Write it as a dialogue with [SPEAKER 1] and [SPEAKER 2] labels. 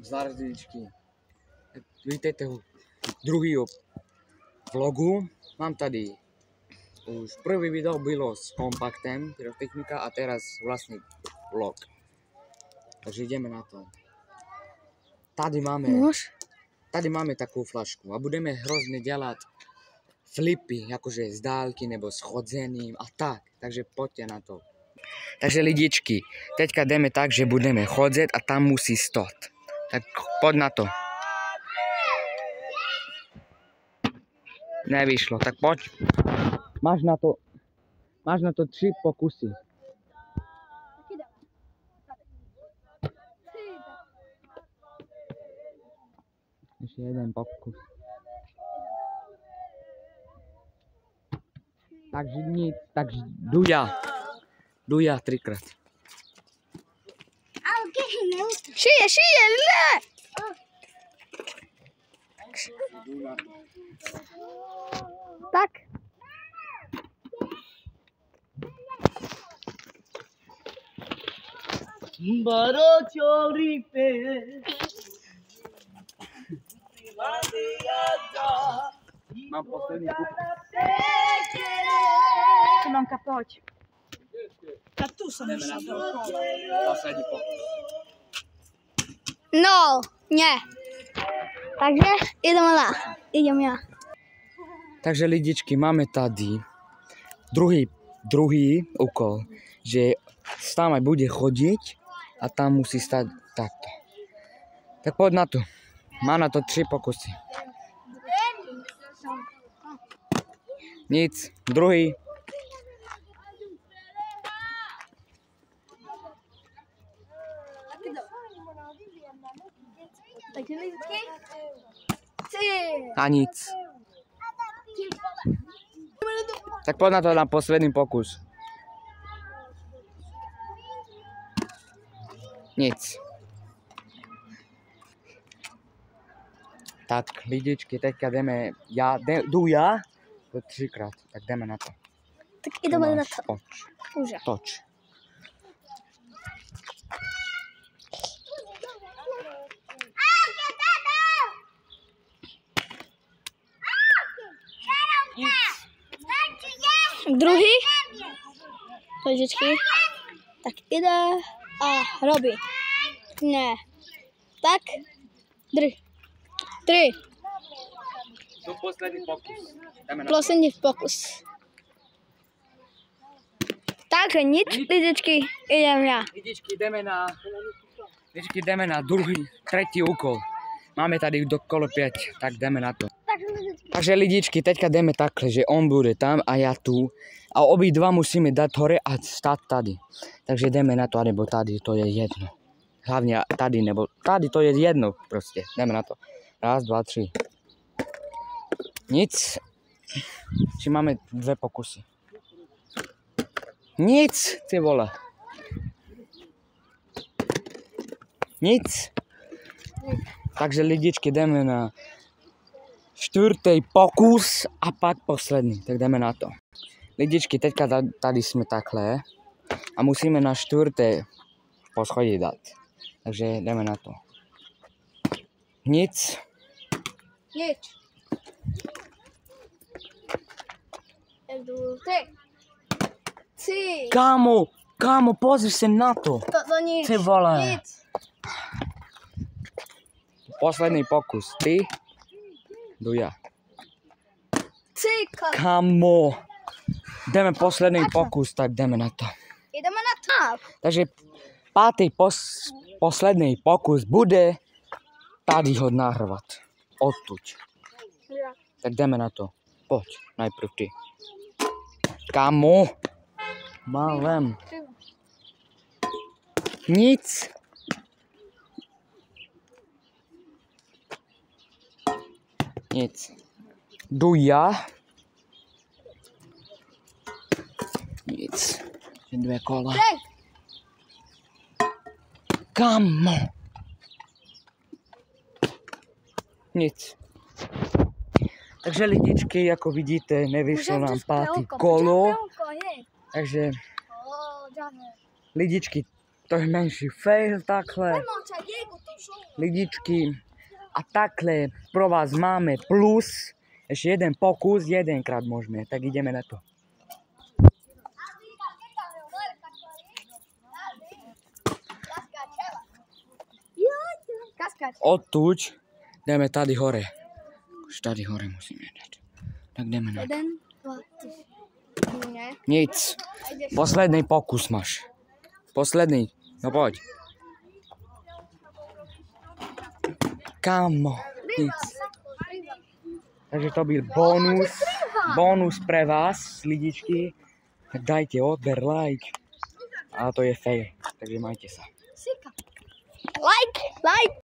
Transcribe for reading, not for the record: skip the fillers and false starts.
[SPEAKER 1] Zdar lidičky. Vítejte u druhého vlogu. Mám tady už prvý video bylo s kompaktem, pyrotechnika, a teraz vlastný vlog. Takže ideme na to. Tady máme takovou flašku a budeme hrozně dělat flipy, jakože z dálky nebo s chodzením a tak. Takže pojďte na to. Takže lidičky, teďka jdeme tak, že budeme chodzet a tam musí stát. Tak pojď na to. Nevyšlo, tak pojď. Máš na to 3 pokusy. Ještě jeden pokus. Takže nic, takže jdu já 3krát.
[SPEAKER 2] Šije, ne! Tak.
[SPEAKER 3] बड़ो चोरी पे
[SPEAKER 1] Mám poslední pokus.
[SPEAKER 2] Simonka, pojď.
[SPEAKER 3] Tak tu jsem šla
[SPEAKER 1] Poslední pokus.
[SPEAKER 2] No, ne. Takže ideme já.
[SPEAKER 1] Takže lidičky, máme tady druhý úkol, že tam bude chodit a tam musí stát takto. Tak pojď na to. Má na to 3 pokusy. Nic. Druhý.
[SPEAKER 2] Takže lidky.
[SPEAKER 1] A nic. Tak pojď na to na poslední pokus. Nic. Tak lidičky, teďka jdeme, jdu já, to 3krát, tak jdeme na to.
[SPEAKER 2] Tak ideme na to.
[SPEAKER 1] Pojď.
[SPEAKER 2] Už.
[SPEAKER 1] Toč.
[SPEAKER 2] Druhý. Ložičky. Tak jde a robí. Ne. Tak. 3.
[SPEAKER 1] To poslední pokus. Jdeme na
[SPEAKER 2] Poslední pokus. Takže nic, lidičky, idem já.
[SPEAKER 1] Lidičky, jdeme na třetí úkol. Máme tady dokolo 5, tak jdeme na to. Takže lidičky, teďka jdeme takhle, že on bude tam a já tu. A obidva musíme dát hore a stát tady. Takže jdeme na to, nebo tady, to je jedno. Hlavně tady, nebo tady, to je jedno prostě. Jdeme na to. 1, 2, 3. Nic. Či máme 2 pokusy. Nic, ty vole. Nic. Takže lidičky, jdeme na 4. pokus a pak poslední. Tak jdeme na to. Lidičky, teďka tady jsme takhle a musíme na 4. poschodí dát. Takže jdeme na to. Nic.
[SPEAKER 2] Nic. 1, 2, 3.
[SPEAKER 1] Kámo, pozri se na to.
[SPEAKER 2] To nic.
[SPEAKER 1] Ty vole.
[SPEAKER 2] Nic.
[SPEAKER 1] Poslední pokus. Ty. Jdu já. Kámo. Jdeme poslední pokus, tak jdeme na to.
[SPEAKER 2] Ideme na to.
[SPEAKER 1] Takže 5. poslední pokus bude tady ho nahrvat. Odtud. Tak jdeme na to. Pojď, najprv ty. Kámo. Malem. Nic. Nic. Jdu já. Nic. 2 kola. Kámo. Nic. Takže lidičky, jako vidíte, nevyšlo nám 5. kolo. Takže lidičky, To je menší fail takhle. Lidičky. A takhle pro vás máme plus. Ešte jeden pokus, jedenkrát môžeme. Tak ideme na to.
[SPEAKER 2] Kaskať.
[SPEAKER 1] Odtuď jdeme tady hore. Už tady hore musíme dať. Tak jdeme na to.
[SPEAKER 2] 1, 2, 3. Nie.
[SPEAKER 1] Nic. Posledný pokus máš. Posledný. No poď. Kamo. Nic. Takže to byl bonus. Bonus pre vás, lidičky. Dajte odber, like. A to je fail. Takže majte sa.
[SPEAKER 2] Like.